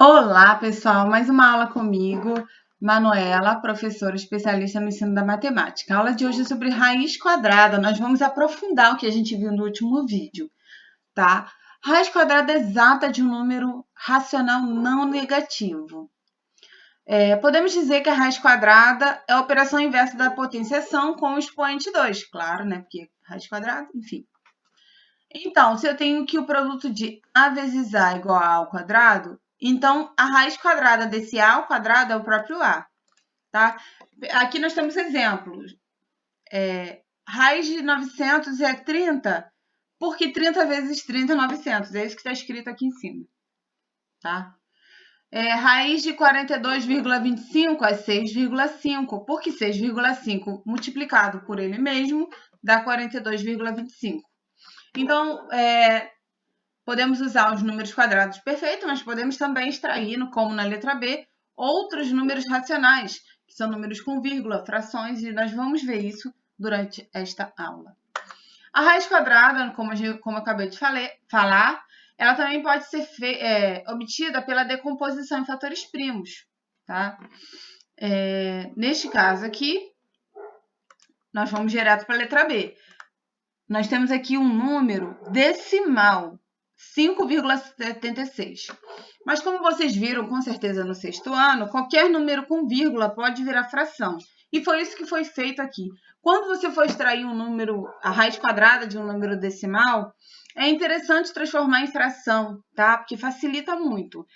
Olá, pessoal! Mais uma aula comigo, Manuela, professora especialista no ensino da matemática. A aula de hoje é sobre raiz quadrada. Nós vamos aprofundar o que a gente viu no último vídeo, tá? Raiz quadrada exata de um número racional não negativo. Podemos dizer que a raiz quadrada é a operação inversa da potenciação com o expoente 2, claro, né? Porque raiz quadrada, enfim. Então, se eu tenho que o produto de a vezes a igual a ao quadrado, então a raiz quadrada desse a ao quadrado é o próprio a, tá? Aqui nós temos exemplos. Raiz de 900 é 30, porque 30 vezes 30 é 900. É isso que está escrito aqui em cima, tá? Raiz de 42,25 é 6,5, porque 6,5 multiplicado por ele mesmo dá 42,25. Então, podemos usar os números quadrados perfeitos, mas podemos também extrair, como na letra B, outros números racionais, que são números com vírgula, frações, e nós vamos ver isso durante esta aula. A raiz quadrada, como eu acabei de falar, ela também pode ser obtida pela decomposição em fatores primos, tá? Neste caso aqui, nós vamos direto para a letra B. Nós temos aqui um número decimal, 5,76. Mas como vocês viram, com certeza, no sexto ano, qualquer número com vírgula pode virar fração. E foi isso que foi feito aqui. Quando você for extrair um número, a raiz quadrada de um número decimal, é interessante transformar em fração, tá? Porque facilita muito.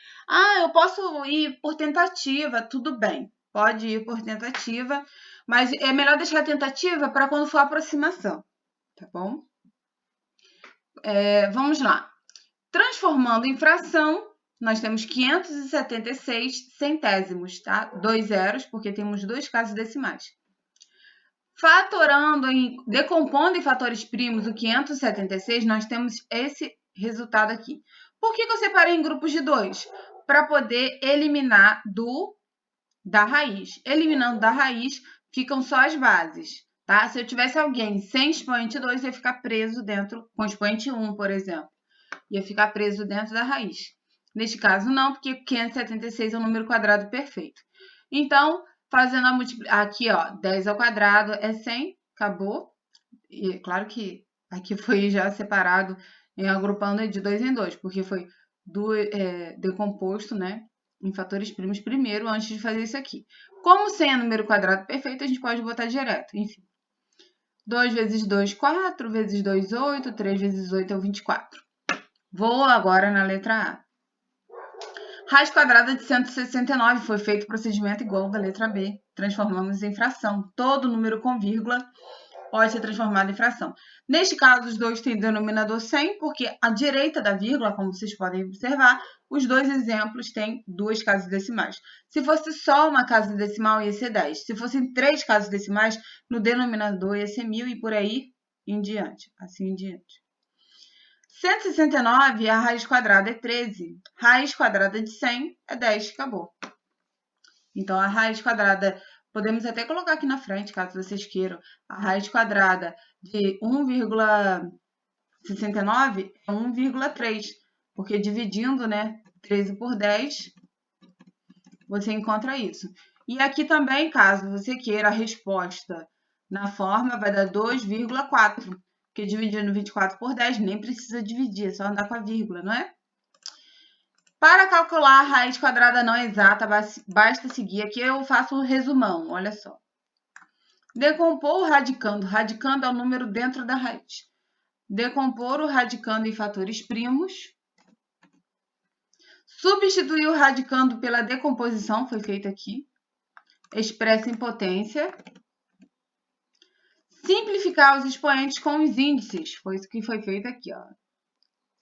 Eu posso ir por tentativa, tudo bem. Pode ir por tentativa, mas é melhor deixar a tentativa para quando for aproximação. Tá bom? Vamos lá. Transformando em fração, nós temos 576 centésimos, tá? 2 zeros, porque temos dois casos decimais. Decompondo em fatores primos o 576, nós temos esse resultado aqui. Por que eu separei em grupos de 2? Para poder eliminar da raiz. Eliminando da raiz, ficam só as bases. Tá? Se eu tivesse alguém sem expoente 2, ia ficar preso dentro, com expoente 1, por exemplo. Ia ficar preso dentro da raiz. Neste caso, não, porque 576 é um número quadrado perfeito. Então, fazendo a multiplicação... Aqui, ó, 10 ao quadrado é 100, acabou. E claro que aqui foi já separado, agrupando de 2 em 2, porque foi decomposto, né, em fatores primos primeiro, antes de fazer isso aqui. Como 100 é número quadrado perfeito, a gente pode botar direto, enfim. 2 vezes 2, 4, vezes 2, 8, 3 vezes 8 é o 24. Vou agora na letra A. Raiz quadrada de 169 foi feito o procedimento igual da letra B. Transformamos em fração. Todo número com vírgula pode ser transformado em fração. Neste caso, os dois têm denominador 100, porque à direita da vírgula, como vocês podem observar, os dois exemplos têm duas casas decimais. Se fosse só uma casa decimal, ia ser 10. Se fossem 3 casas decimais, no denominador ia ser 1000 e por aí em diante. Assim em diante. 169, a raiz quadrada é 13. Raiz quadrada de 100 é 10. Acabou. Então, a raiz quadrada... Podemos até colocar aqui na frente, caso vocês queiram. A raiz quadrada de 1,69 é 1,3. Porque dividindo, né, 13 por 10, você encontra isso. E aqui também, caso você queira a resposta na forma, vai dar 2,4. Porque dividindo 24 por 10, nem precisa dividir, é só andar com a vírgula, não é? Para calcular a raiz quadrada não exata, basta seguir. Aqui eu faço um resumão, olha só. Decompor o radicando. Radicando é o número dentro da raiz. Decompor o radicando em fatores primos. Substituir o radicando pela decomposição, foi feito aqui. Expressa em potência. Simplificar os expoentes com os índices. Foi isso que foi feito aqui, ó.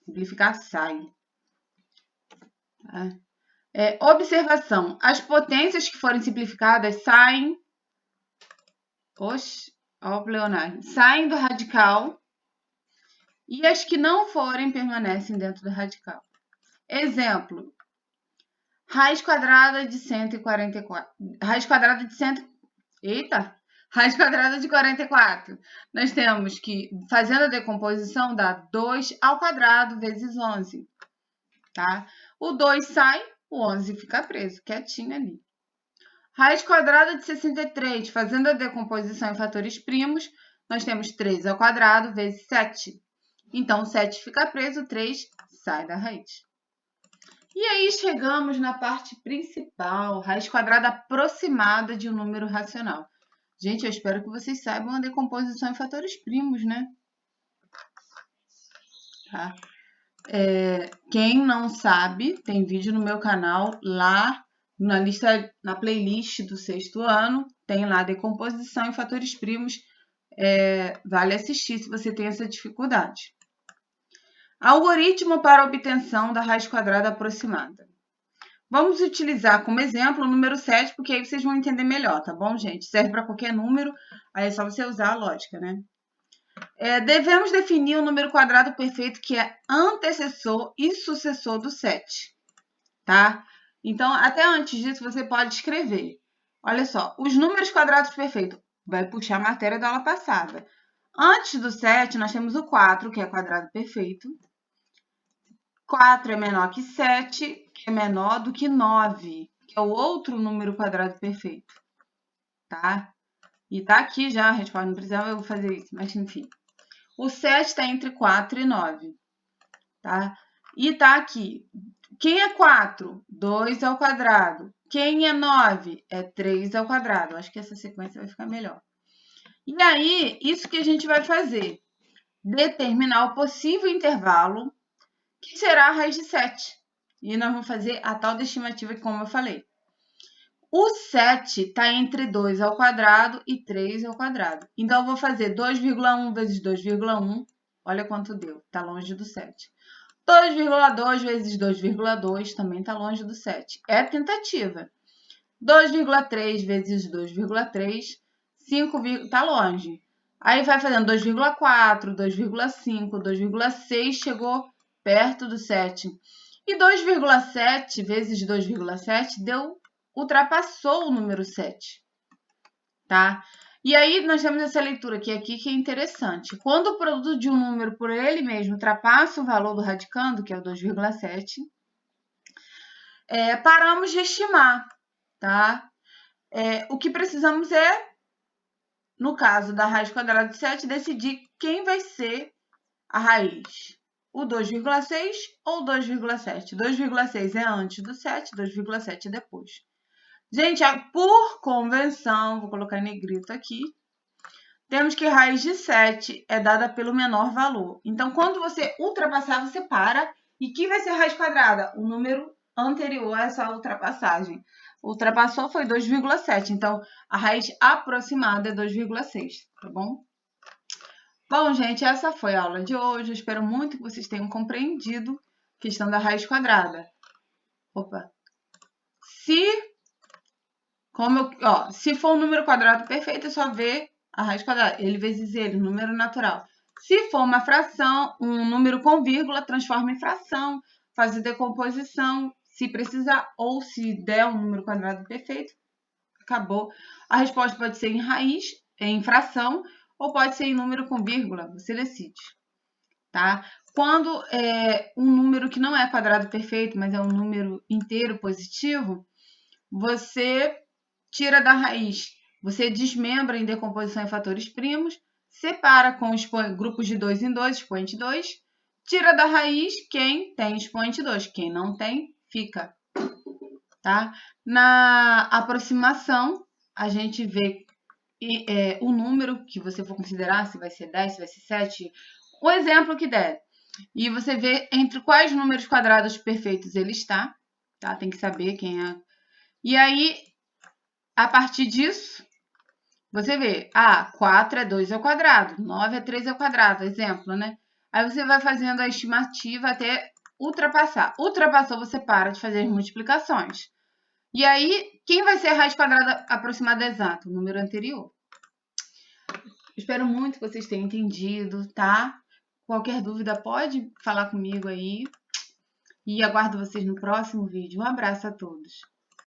Simplificar sai. Observação. As potências que forem simplificadas saem... saem do radical e as que não forem permanecem dentro do radical. Exemplo. Raiz quadrada de 144. Raiz quadrada de 100... Eita! Raiz quadrada de 44. Nós temos que, fazendo a decomposição, dá 2 ao quadrado vezes 11. Tá? O 2 sai, o 11 fica preso, quietinho ali. Raiz quadrada de 63, fazendo a decomposição em fatores primos, nós temos 3 ao quadrado vezes 7. Então, 7 fica preso, 3 sai da raiz. E aí chegamos na parte principal, raiz quadrada aproximada de um número racional. Gente, eu espero que vocês saibam a decomposição em fatores primos, né? Tá? Quem não sabe, tem vídeo no meu canal lá na playlist do 6º ano, tem lá decomposição em fatores primos. Vale assistir se você tem essa dificuldade. Algoritmo para obtenção da raiz quadrada aproximada. Vamos utilizar como exemplo o número 7, porque aí vocês vão entender melhor, tá bom, gente? Serve para qualquer número, aí é só você usar a lógica, né? Devemos definir o número quadrado perfeito que é antecessor e sucessor do 7, tá? Então, até antes disso, você pode escrever. Olha só, os números quadrados perfeitos. Vai puxar a matéria da aula passada. Antes do 7, nós temos o 4, que é quadrado perfeito. 4 é menor que 7, que é menor do que 9, que é o outro número quadrado perfeito, tá? E tá aqui já a resposta, não precisava eu fazer isso, mas enfim. O 7 está entre 4 e 9, tá? E tá aqui. Quem é 4? 2 ao quadrado. Quem é 9? É 3 ao quadrado. Acho que essa sequência vai ficar melhor. E aí, isso que a gente vai fazer. Determinar o possível intervalo que será a raiz de 7. E nós vamos fazer a tal da estimativa, como eu falei. O 7 está entre 2 ao quadrado e 3 ao quadrado. Então, eu vou fazer 2,1 vezes 2,1. Olha quanto deu. Está longe do 7. 2,2 vezes 2,2 também está longe do 7. É tentativa. 2,3 vezes 2,3, 5, está longe. Aí vai fazendo 2,4, 2,5, 2,6, chegou perto do 7. E 2,7 vezes 2,7 ultrapassou o número 7, tá? E aí nós temos essa leitura aqui que é interessante. Quando o produto de um número por ele mesmo ultrapassa o valor do radicando, que é o 2,7, paramos de estimar, tá? O que precisamos é, no caso da raiz quadrada de 7, decidir quem vai ser a raiz. O 2,6 ou 2,7. 2,6 é antes do 7, 2,7 é depois. Gente, por convenção, vou colocar em negrito aqui, temos que raiz de 7 é dada pelo menor valor. Então, quando você ultrapassar, você para. E quem vai ser a raiz quadrada? O número anterior a essa ultrapassagem. Ultrapassou foi 2,7. Então, a raiz aproximada é 2,6, tá bom? Bom, gente, essa foi a aula de hoje. Eu espero muito que vocês tenham compreendido a questão da raiz quadrada. Opa! Se for um número quadrado perfeito, é só ver a raiz quadrada, ele vezes ele, número natural. Se for uma fração, um número com vírgula, transforma em fração, faz a decomposição, se precisar, ou se der um número quadrado perfeito, acabou. A resposta pode ser em raiz, em fração, ou pode ser em número com vírgula, você decide, tá? Quando é um número que não é quadrado perfeito, mas é um número inteiro positivo, você tira da raiz, você desmembra em decomposição em fatores primos, separa com grupos de 2 em 2, expoente 2, tira da raiz quem tem expoente 2, quem não tem, fica. Tá? Na aproximação, a gente vê o número que você for considerar, se vai ser 10, se vai ser 7, o exemplo que der. E você vê entre quais números quadrados perfeitos ele está, tá? Tem que saber quem é. E aí, a partir disso, você vê, 4 é 2 ao quadrado, 9 é 3 ao quadrado, exemplo, né? Aí você vai fazendo a estimativa até ultrapassar. Ultrapassou, você para de fazer as multiplicações. E aí, quem vai ser a raiz quadrada aproximada exata? O número anterior. Espero muito que vocês tenham entendido, tá? Qualquer dúvida pode falar comigo aí. E aguardo vocês no próximo vídeo. Um abraço a todos.